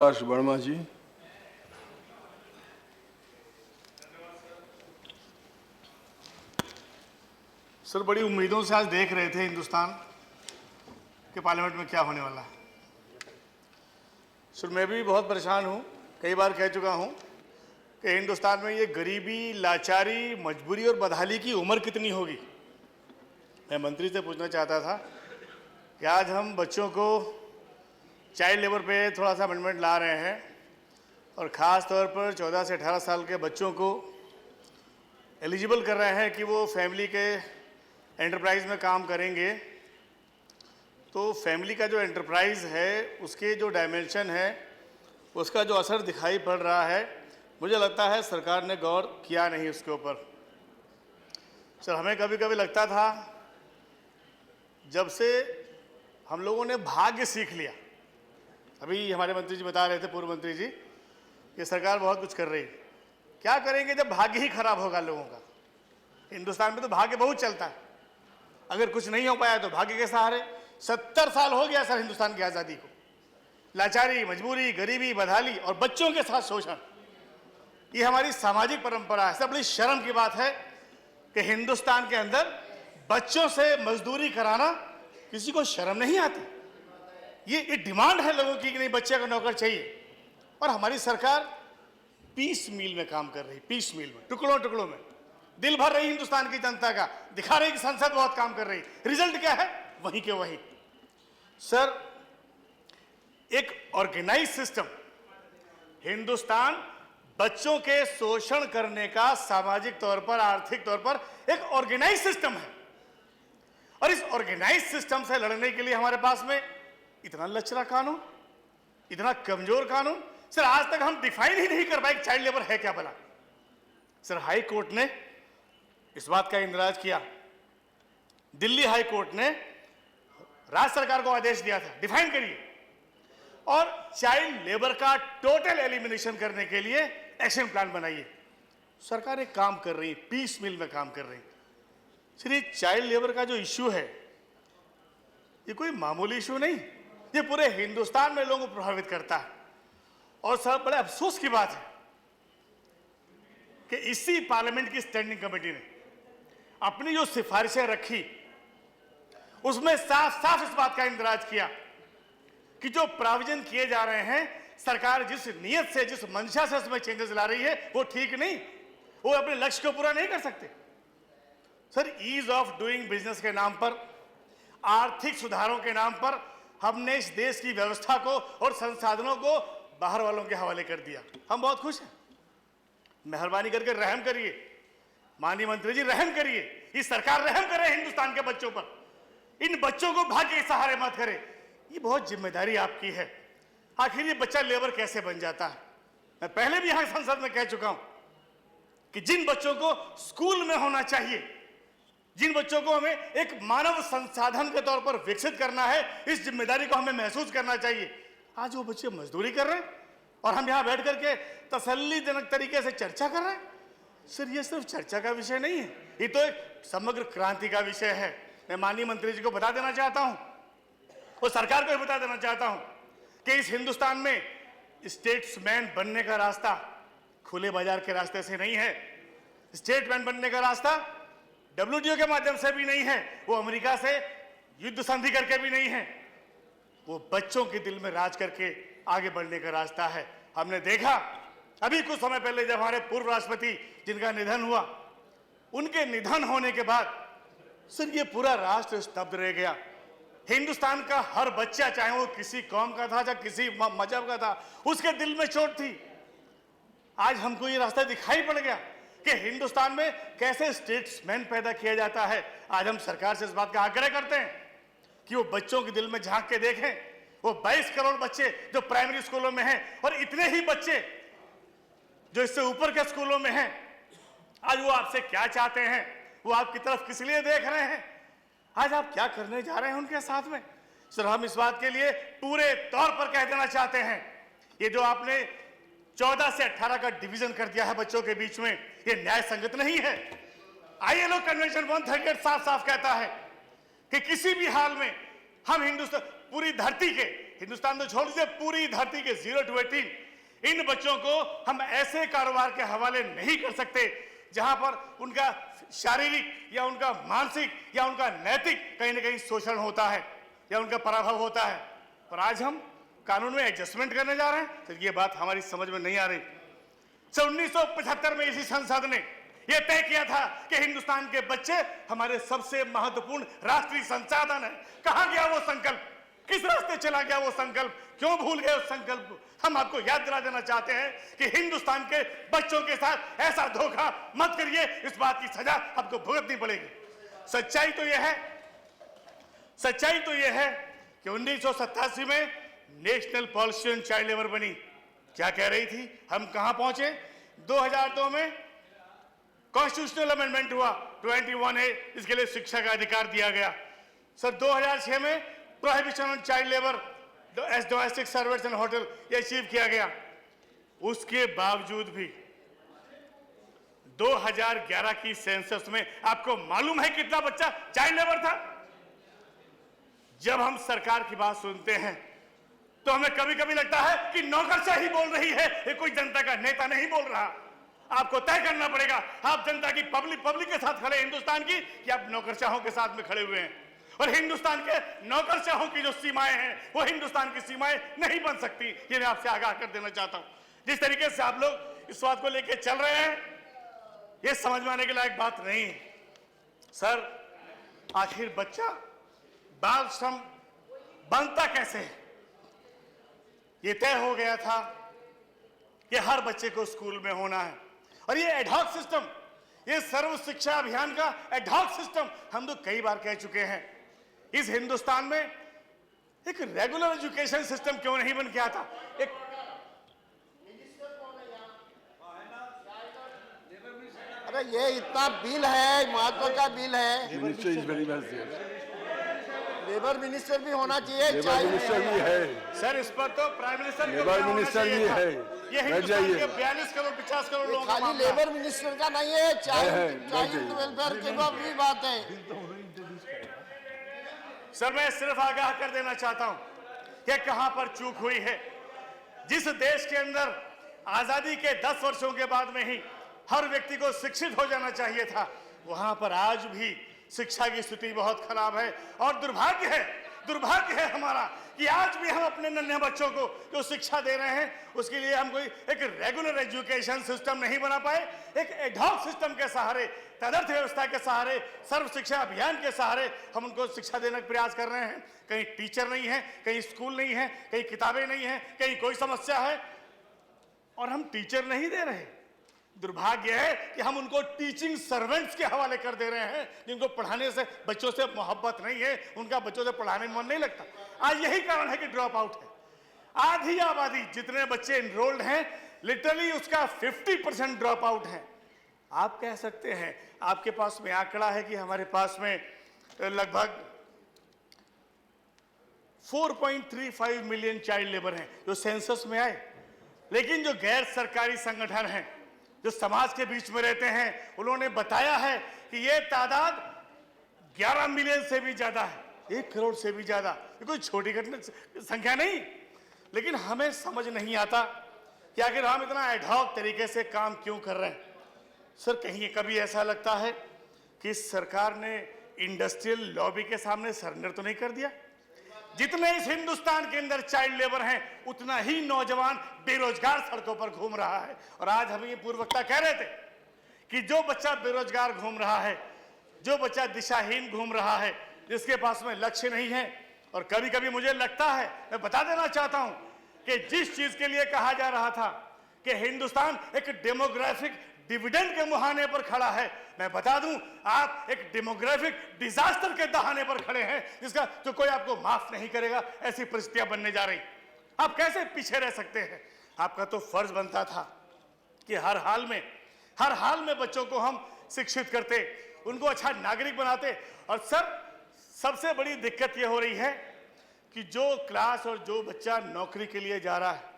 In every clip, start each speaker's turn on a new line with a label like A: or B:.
A: प्रकाश वर्मा जी।
B: Sir, बड़ी उम्मीदों से आज देख रहे थे हिंदुस्तान के पार्लियामेंट में क्या होने वाला है। सर, मैं भी बहुत परेशान हूँ। कई बार कह चुका हूँ कि हिंदुस्तान में ये गरीबी, लाचारी, मजबूरी और बदहाली की उम्र कितनी होगी। मैं मंत्री से पूछना चाहता था कि आज हम बच्चों को चाइल्ड लेबर पे थोड़ा सा अमेंडमेंट ला रहे हैं और ख़ास तौर पर 14 से 18 साल के बच्चों को एलिजिबल कर रहे हैं कि वो फैमिली के एंटरप्राइज में काम करेंगे। तो फैमिली का जो एंटरप्राइज है उसके जो डायमेंशन है उसका जो असर दिखाई पड़ रहा है, मुझे लगता है सरकार ने गौर किया नहीं उसके ऊपर। सर, हमें कभी कभी लगता था जब से हम लोगों ने भाग्य सीख लिया, अभी हमारे मंत्री जी बता रहे थे, पूर्व मंत्री जी, कि सरकार बहुत कुछ कर रही है। क्या करेंगे जब भाग्य ही खराब होगा लोगों का। हिंदुस्तान में तो भाग्य बहुत चलता है, अगर कुछ नहीं हो पाया तो भाग्य के सहारे। 70 साल हो गया सर हिंदुस्तान की आज़ादी को। लाचारी, मजबूरी, गरीबी, बदहाली और बच्चों के साथ शोषण, ये हमारी सामाजिक परंपरा है। सब बड़ी शर्म की बात है कि हिंदुस्तान के अंदर बच्चों से मजदूरी कराना किसी को शर्म नहीं आती। ये डिमांड है लोगों की कि नहीं, बच्चे को नौकर चाहिए। और हमारी सरकार पीस मील में काम कर रही, पीस मील में, टुकड़ों टुकड़ों में दिल भर रही हिंदुस्तान की जनता का, दिखा रही कि संसद बहुत काम कर रही। रिजल्ट क्या है? वहीं के वहीं। सर, एक ऑर्गेनाइज सिस्टम, हिंदुस्तान बच्चों के शोषण करने का सामाजिक तौर पर, आर्थिक तौर पर एक ऑर्गेनाइज सिस्टम है। और इस ऑर्गेनाइज सिस्टम से लड़ने के लिए हमारे पास में इतना लचरा कानून, इतना कमजोर कानून। सर, आज तक हम डिफाइन ही नहीं कर पाए कि चाइल्ड लेबर है क्या भला। सर, हाई कोर्ट ने इस बात का इंदराज किया, दिल्ली हाई कोर्ट ने राज्य सरकार को आदेश दिया था डिफाइन करिए और चाइल्ड लेबर का टोटल एलिमिनेशन करने के लिए एक्शन प्लान बनाइए। सरकार एक काम कर रही है, पीस मिल में काम कर रही है। सर, ये चाइल्ड लेबर का जो इश्यू है ये कोई मामूली इश्यू नहीं, ये पूरे हिंदुस्तान में लोगों को प्रभावित करता है। और सर, बड़े अफसोस की बात है कि इसी पार्लियामेंट की स्टैंडिंग कमेटी ने अपनी जो सिफारिशें रखी उसमें साफ साफ इस बात का इंदराज किया कि जो प्राविजन किए जा रहे हैं, सरकार जिस नियत से, जिस मंशा से उसमें चेंजेस ला रही है वो ठीक नहीं, वो अपने लक्ष्य को पूरा नहीं कर सकते। Sir, ease of doing business के नाम पर, आर्थिक सुधारों के नाम पर हमने इस देश की व्यवस्था को और संसाधनों को बाहर वालों के हवाले कर दिया। हम बहुत खुश हैं। मेहरबानी करके रहम करिए, माननीय मंत्री जी, रहम करिए। ये सरकार रहम करे हिंदुस्तान के बच्चों पर। इन बच्चों को भाग्य के सहारे मत करे। ये बहुत जिम्मेदारी आपकी है। आखिर ये बच्चा लेबर कैसे बन जाता है? मैं पहले भी यहां संसद में कह चुका हूं कि जिन बच्चों को स्कूल में होना चाहिए, जिन बच्चों को हमें एक मानव संसाधन के तौर पर विकसित करना है, इस जिम्मेदारी को हमें महसूस करना चाहिए। आज वो बच्चे मजदूरी कर रहे हैं और हम यहां बैठ करके तसल्लीजनक तरीके से चर्चा कर रहे हैं। सर, ये सिर्फ चर्चा का विषय नहीं है, ये तो एक समग्र क्रांति का विषय है। मैं माननीय मंत्री जी को बता देना चाहता हूं और सरकार को भी बता देना चाहता हूं कि इस हिंदुस्तान में स्टेट्समैन बनने का रास्ता खुले बाजार के रास्ते से नहीं है। स्टेटमैन बनने का रास्ता WTO के माध्यम से भी नहीं है, वो अमेरिका से युद्ध संधि करके भी नहीं है, वो बच्चों के दिल में राज करके आगे बढ़ने का रास्ता है। हमने देखा अभी कुछ समय पहले जब हमारे पूर्व राष्ट्रपति जिनका निधन हुआ, उनके निधन होने के बाद सर ये पूरा राष्ट्र स्तब्ध रह गया। हिंदुस्तान का हर बच्चा, चाहे वो किसी कौम का था, चाहे किसी मजहब का था, उसके दिल में चोट थी। आज हमको ये रास्ता दिखाई पड़ गया कि हिंदुस्तान में कैसे स्टेट्समैन पैदा किया जाता है। आज हम सरकार से इस बात का आग्रह करते हैं कि वो बच्चों के दिल में झांक के देखें। वो 22 करोड़ बच्चे जो प्राइमरी स्कूलों में हैं और इतने ही बच्चे जो इससे ऊपर के स्कूलों में हैं, आज वो आपसे क्या चाहते हैं, वो आपकी तरफ किस लिए देख रहे हैं, आज आप क्या करने जा रहे हैं उनके साथ में। सर, हम इस बात के लिए पूरे तौर पर कह देना चाहते हैं, ये जो आपने 14 से 18 का डिवीजन कर दिया है बच्चों के बीच में, ये न्याय संगत नहीं है। ILO कन्वेंशन 138 साफ साफ कहता है कि किसी भी हाल में हम हिंदुस्तान, पूरी धरती के हिंदुस्तान तो छोड़ दीजिए, पूरी धरती के 0 to 18 इन बच्चों को हम ऐसे कारोबार के हवाले नहीं कर सकते जहां पर उनका शारीरिक या उनका मानसिक या उनका नैतिक कहीं ना कहीं शोषण होता है या उनका पराभव होता है। पर आज हम कानून में एडजस्टमेंट करने जा रहे हैं, तो ये बात हमारी समझ में नहीं आ रही। 1975 में इसी संसद ने यह तय किया था कि हिंदुस्तान के बच्चे हमारे सबसे महत्वपूर्ण राष्ट्रीय संसाधन है। कहां गया वो संकल्प? किस रास्ते चला गया वो संकल्प? क्यों भूल गए उस संकल्प को? हम आपको याद दिला देना चाहते हैं कि हिंदुस्तान के बच्चों के साथ ऐसा धोखा मत करिए, इस बात की सजा आपको भुगतनी पड़ेगी। सच्चाई तो यह है कि 1987 में national policy on child labour बनी। क्या कह रही थी? हम कहां पहुंचे? 2002 में कॉन्स्टिट्यूशनल अमेंडमेंट हुआ, 21A, इसके लिए शिक्षा का अधिकार दिया गया। सर 2006 में prohibition on child labour as domestic servants and hotel, ये अचीव किया गया। उसके बावजूद भी 2011 की सेंसस में आपको मालूम है कितना बच्चा चाइल्ड लेबर था? जब हम सरकार की बात सुनते हैं तो हमें कभी कभी लगता है कि नौकरशाही बोल रही है, ये कोई जनता का नेता नहीं बोल रहा। आपको तय करना पड़ेगा, आप जनता की पब्लिक के साथ खड़े हिंदुस्तान की, कि आप नौकरशाहों के साथ में खड़े हुए हैं। और हिंदुस्तान के नौकरशाहों की जो सीमाएं हैं वो हिंदुस्तान की सीमाएं नहीं बन सकती, ये मैं आपसे आगाह कर देना चाहता हूं। जिस तरीके से आप लोग इस बात को लेकर चल रहे हैं, ये समझ में आने के लायक बात नहीं है। सर आखिर बच्चा बाल श्रम बनता कैसे है? ये तय हो गया था कि हर बच्चे को स्कूल में होना है, और ये एडहॉक सिस्टम, ये सर्व शिक्षा अभियान का एडहॉक सिस्टम हम तो कई बार कह चुके हैं। इस हिंदुस्तान में एक रेगुलर एजुकेशन सिस्टम क्यों नहीं बन के आता? एक
A: अरे ये इतना बिल है, महत्व का बिल है। लेबर मिनिस्टर भी होना चाहिए,
C: लेबर मिनिस्टर भी है
B: सर, इस पर तो प्राइम मिनिस्टर
C: लेबर मिनिस्टर भी है।
B: ये हिंदुस्तान के 42 करोड़ 50 करोड़ लोगों का
A: खाली
B: मामला है।
A: लेबर मिनिस्टर का नहीं है, चाइल्ड वेलफेयर की भी बात है।
B: सर मैं सिर्फ आगाह कर देना चाहता हूं कि कहां पर चूक हुई है। जिस देश के अंदर आजादी के 10 वर्षों के बाद में ही हर व्यक्ति को शिक्षित हो जाना चाहिए था, वहां पर आज भी शिक्षा की स्थिति बहुत खराब है। और दुर्भाग्य है हमारा कि आज भी हम अपने नन्हे बच्चों को जो शिक्षा दे रहे हैं उसके लिए हम कोई एक रेगुलर एजुकेशन सिस्टम नहीं बना पाए। एक एडहॉक सिस्टम के सहारे, तदर्थ व्यवस्था के सहारे, सर्व शिक्षा अभियान के सहारे हम उनको शिक्षा देने का प्रयास कर रहे हैं। कहीं टीचर नहीं है, कहीं स्कूल नहीं है, कहीं किताबें नहीं है, कहीं कोई समस्या है, और हम टीचर नहीं दे रहे। दुर्भाग्य है कि हम उनको टीचिंग सर्वेंट्स के हवाले कर दे रहे हैं, जिनको पढ़ाने से बच्चों से मोहब्बत नहीं है, उनका बच्चों से पढ़ाने में मन नहीं लगता। आज यही कारण है कि ड्रॉप आउट है। आधी आबादी जितने बच्चे एनरोल्ड हैं, लिटरली उसका 50% ड्रॉप आउट है। आप कह सकते हैं, आपके पास में आंकड़ा है कि हमारे पास में लगभग 4.35 मिलियन चाइल्ड लेबर हैं जो सेंसस में आए, लेकिन जो गैर सरकारी संगठन हैं जो समाज के बीच में रहते हैं, उन्होंने बताया है कि ये तादाद 11 मिलियन से भी ज्यादा है, 1 करोड़ से भी ज्यादा। ये कोई छोटी घटना संख्या नहीं, लेकिन हमें समझ नहीं आता कि आखिर हम इतना एडहॉक तरीके से काम क्यों कर रहे हैं। सर कहीं कभी ऐसा लगता है कि सरकार ने इंडस्ट्रियल लॉबी के सामने सरेंडर तो नहीं कर दिया? जितने इस हिंदुस्तान के अंदर चाइल्ड लेबर हैं, उतना ही नौजवान बेरोजगार सड़कों पर घूम रहा है। और आज हम ये पूर्ववक्ता कह रहे थे कि जो बच्चा बेरोजगार घूम रहा है, जो बच्चा दिशाहीन घूम रहा है, जिसके पास में लक्ष्य नहीं है, और कभी कभी मुझे लगता है, मैं बता देना चाहता हूं कि जिस चीज के लिए कहा जा रहा था कि हिंदुस्तान एक डेमोग्राफिक डिविडेंड के मुहाने पर खड़ा है, मैं बता दूं आप एक डेमोग्राफिक डिजास्टर के दहाने पर खड़े हैं, जिसका तो कोई आपको माफ नहीं करेगा। ऐसी परिस्थितियां बनने जा रही, आप कैसे पीछे रह सकते हैं? आपका तो फर्ज बनता था कि हर हाल में बच्चों को हम शिक्षित करते, उनको अच्छा नागरिक बनाते। और सर सबसे बड़ी दिक्कत यह हो रही है कि जो क्लास और जो बच्चा नौकरी के लिए जा रहा है,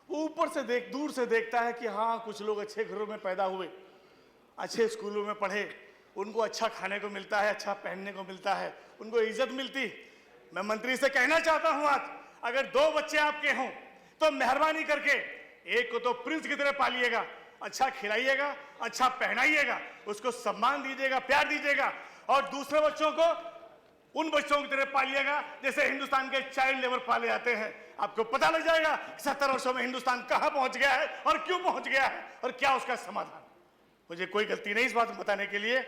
B: ऊपर से दूर से देखता है कि हाँ कुछ लोग अच्छे घरों में पैदा हुए, अच्छे स्कूलों में पढ़े, उनको अच्छा खाने को मिलता है, अच्छा पहनने को मिलता है, उनको इज्जत मिलती, मैं मंत्री से कहना चाहता हूं आज, अगर 2 बच्चे आपके हों तो मेहरबानी करके एक को तो प्रिंस की तरह पालिएगा, अच्छा खिलाइएगा, अच्छा पहनाइएगा, उसको सम्मान दीजिएगा, प्यार दीजिएगा, और दूसरे बच्चों को उन बच्चों की तरह पालिएगा जैसे हिंदुस्तान के चाइल्ड लेबर पाले जाते हैं। आपको पता लग जाएगा 70 वर्षों में हिंदुस्तान कहां पहुंच गया है और क्यों पहुंच गया है और क्या उसका समाधान। मुझे कोई गलती नहीं इस बात को बताने के लिए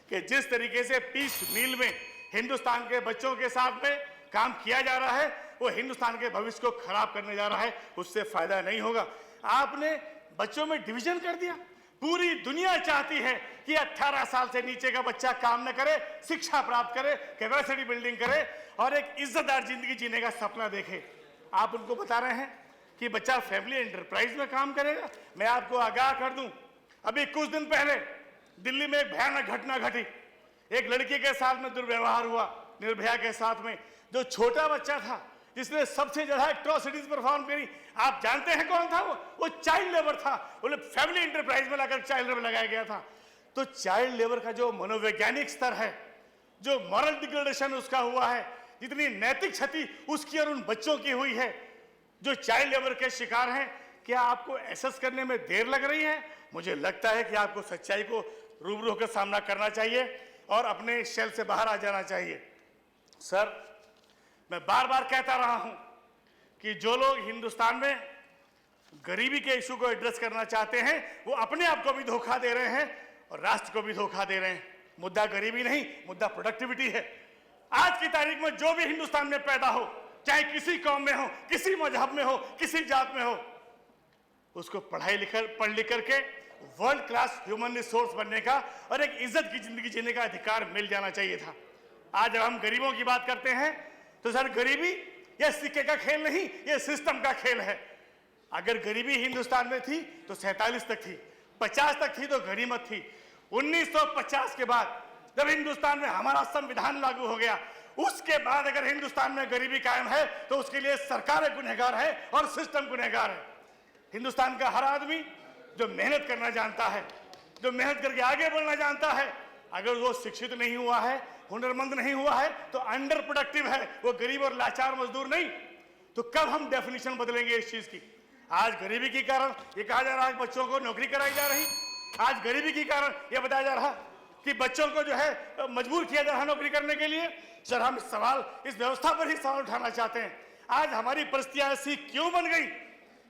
B: कि जिस तरीके से पीस मील में हिंदुस्तान के बच्चों के साथ में काम किया जा रहा है वो हिंदुस्तान के भविष्य को खराब करने जा रहा है, उससे फायदा नहीं होगा। आपने बच्चों में डिवीजन कर दिया। पूरी दुनिया चाहती है कि 18 साल से नीचे का बच्चा काम न करे, शिक्षा प्राप्त करे, कैपेसिटी बिल्डिंग करे और एक इज्जतदार जिंदगी जीने का सपना देखे। आप उनको बता रहे हैं कि बच्चा फैमिली एंटरप्राइज में काम करेगा। मैं आपको आगाह कर दूं, अभी कुछ दिन पहले दिल्ली में एक भयानक घटना घटी। एक लड़की के साथ में दुर्व्यवहार हुआ, निर्भया के साथ में। जो छोटा बच्चा था जिसने सबसे ज्यादा एट्रोसिटीज परफॉर्म करी, आप जानते हैं कौन था? वो चाइल्ड लेबर था। बोले फैमिली एंटरप्राइज में लाकर चाइल्ड लेबर लगाया गया था। तो चाइल्ड लेबर का जो मनोवैज्ञानिक स्तर है, जो मॉरल डिग्रेडेशन उसका हुआ है, जितनी नैतिक क्षति उसकी और उन बच्चों की हुई है जो चाइल्ड लेबर के शिकार हैं, क्या आपको एसेस करने में देर लग रही है? मुझे लगता है कि आपको सच्चाई को रूबरू होकर सामना करना चाहिए और अपने शेल से बाहर आ जाना चाहिए। सर, मैं बार बार कहता रहा हूं कि जो लोग हिंदुस्तान में गरीबी के इशू को एड्रेस करना चाहते हैं वो अपने आप को भी धोखा दे रहे हैं और राष्ट्र को भी धोखा दे रहे हैं। मुद्दा गरीबी नहीं, मुद्दा प्रोडक्टिविटी है। आज की तारीख में जो भी हिंदुस्तान में पैदा हो, चाहे किसी कौम में हो, किसी मजहब में हो, किसी जात में हो, उसको पढ़ लिख करके वर्ल्ड क्लास ह्यूमन रिसोर्स बनने का और एक इज्जत की जिंदगी जीने का अधिकार मिल जाना चाहिए था। आज जब हम गरीबों की बात करते हैं तो सर, गरीबी यह सिक्के का खेल नहीं, यह सिस्टम का खेल है। अगर गरीबी हिंदुस्तान में थी तो 47 तक थी, 50 तक थी तो गनीमत थी। 1950 के बाद जब हिंदुस्तान में हमारा संविधान लागू हो गया, उसके बाद अगर हिंदुस्तान में गरीबी कायम है तो उसके लिए सरकार गुनहगार है और सिस्टम गुनहगार है। हिंदुस्तान का हर आदमी जो मेहनत करना जानता है, जो मेहनत करके आगे बढ़ना जानता है, अगर वो शिक्षित नहीं हुआ है, हुनरमंद नहीं हुआ है तो अंडर प्रोडक्टिव है, वो गरीब और लाचार मजदूर नहीं। तो कब हम डेफिनेशन बदलेंगे इस चीज की? आज गरीबी के कारण ये कहा जा रहा है बच्चों को नौकरी कराई जा रही, आज गरीबी के कारण ये बताया जा रहा कि बच्चों को जो है मजबूर किया जा रहा नौकरी करने के लिए। सर, हम सवाल इस व्यवस्था पर ही सवाल उठाना चाहते हैं। आज हमारी परिस्थितियां ऐसी क्यों बन गई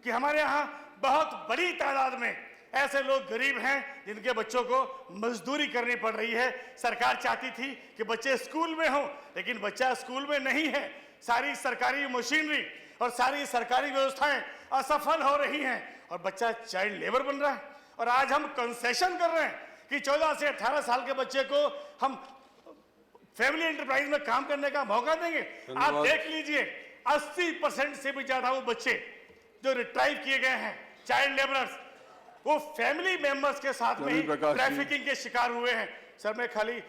B: कि हमारे यहाँ बहुत बड़ी तादाद में ऐसे लोग गरीब हैं जिनके बच्चों को मजदूरी करनी पड़ रही है। सरकार चाहती थी कि बच्चे स्कूल में हों, लेकिन बच्चा स्कूल में नहीं है। सारी सरकारी मशीनरी और सारी सरकारी व्यवस्थाएं असफल हो रही हैं और बच्चा चाइल्ड लेबर बन रहा है। और आज हम कंसेशन कर रहे हैं कि 14 से 18 साल के बच्चे को हम फैमिली एंटरप्राइज में काम करने का मौका देंगे। आप देख लीजिए, 80% से भी ज्यादा वो बच्चे जो रिट्राइव किए गए हैं, चाइल्ड लेबरर्स, वो फैमिली मेंबर्स के साथ में ही ट्रैफिकिंग के शिकार हुए हैं। सर, मैं खाली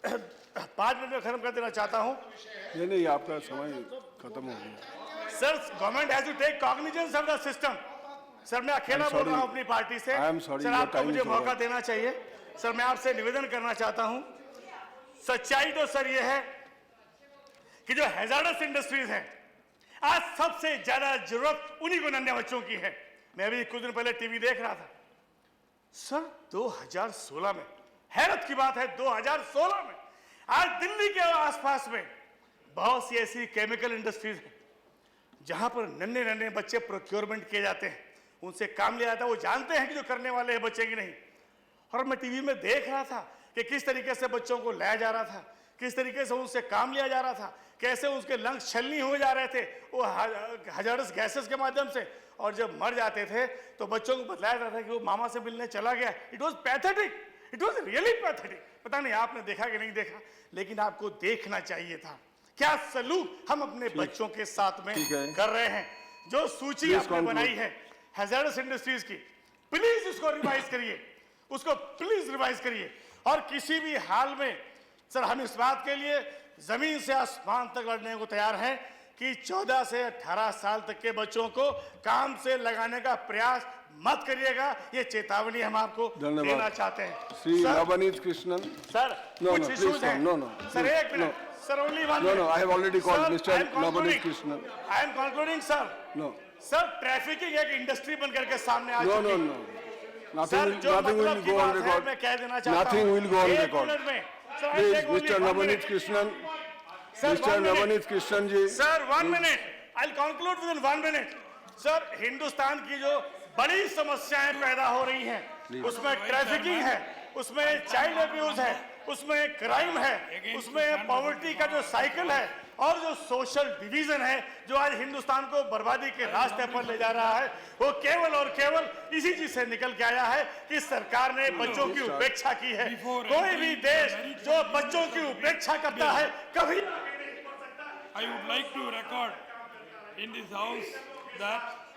B: 5 मिनट में खत्म कर देना चाहता हूं।
C: नहीं, आपका समय खत्म हो गया।
B: Sir, government has to take cognizance of the system. Sir, मैं अकेला बोल रहा हूं अपनी पार्टी से। सर, आपको मुझे मौका देना चाहिए। सर, मैं आपसे निवेदन करना चाहता हूं। सच्चाई तो सर ये है कि जो हैजार्डस इंडस्ट्रीज हैं, आज सबसे ज्यादा जरूरत उन्हीं को नन्हे बच्चों की है। मैं अभी कुछ दिन पहले टीवी देख रहा था। सर, 2016 में, हैरत की बात है, 2016 में आज दिल्ली के आसपास में बहुत सी ऐसी केमिकल इंडस्ट्रीज हैं जहां पर नन्हे नन्हे बच्चे प्रोक्योरमेंट किए जाते हैं, उनसे काम लिया जाता है। वो जानते हैं कि जो करने वाले हैं बच्चे की नहीं। और मैं टीवी में देख रहा था कि किस तरीके से बच्चों को लाया जा रहा था, किस तरीके से उनसे काम लिया जा रहा था, कैसे उसके लंग्स छलनी हो जा रहे थे वो हजारस गैसेस के माध्यम से, और जब मर जाते थे तो बच्चों को बतलाया जाता था कि वो मामा से मिलने चला गया। It was pathetic, it was really pathetic. पता नहीं आपने देखा कि नहीं देखा, लेकिन आपको देखना चाहिए था क्या सलूक हम अपने बच्चों के साथ में कर रहे हैं। जो सूची आपने बनाई है हैजार्डस इंडस्ट्रीज की, प्लीज उसको रिवाइज करिए, उसको प्लीज रिवाइज करिए। और किसी भी हाल में सर, हम इस बात के लिए जमीन से आसमान तक लड़ने को तैयार हैं कि 14 से 18 साल तक के बच्चों को काम से लगाने का प्रयास मत करिएगा। ये चेतावनी हम आपको देना चाहते हैं।
C: श्री नवनीत कृष्णन
B: सर, कुछ इश्यूज हैं। सर, एक minute Sir, only one
C: No,
B: minute.
C: no, I have already called
B: Sir,
C: Mr.
B: I am concluding.
C: Navneet Krishnan.
B: I am concluding, sir.
C: No,
B: sir trafficking एक इंडस्ट्री बन करके सामने आ
C: no,
B: चुकी
C: no,
B: है।
C: no.
B: Sir
C: Nothing,
B: जो
C: nothing will
B: मतलब की
C: go on
B: बात है
C: record.
B: मैं कह देना चाहता
C: Nothing
B: हूं।
C: will go on
B: एक
C: record.
B: मिनट में sir
C: Please,
B: take only
C: Mr.
B: 1
C: Navneet
B: minute.
C: Krishnan,
B: Sir,
C: Mr.
B: 1 minute.
C: Navneet Krishnan ji.
B: Sir 1 minute I'll conclude within 1 minute. Sir Hindustan की जो बड़ी समस्याएं पैदा हो रही हैं उसमें ट्रैफिकिंग है, उसमें चाइल्ड अब्यूज है, उसमें क्राइम है, उसमें पॉवर्टी का जो साइकिल है और जो सोशल डिवीजन है जो आज हिंदुस्तान को बर्बादी के रास्ते पर ले जा रहा है वो केवल और केवल इसी चीज से निकल के आया है कि सरकार ने बच्चों की उपेक्षा की है। कोई भी देश जो बच्चों की उपेक्षा करता है कभी
D: I would like to record in this house that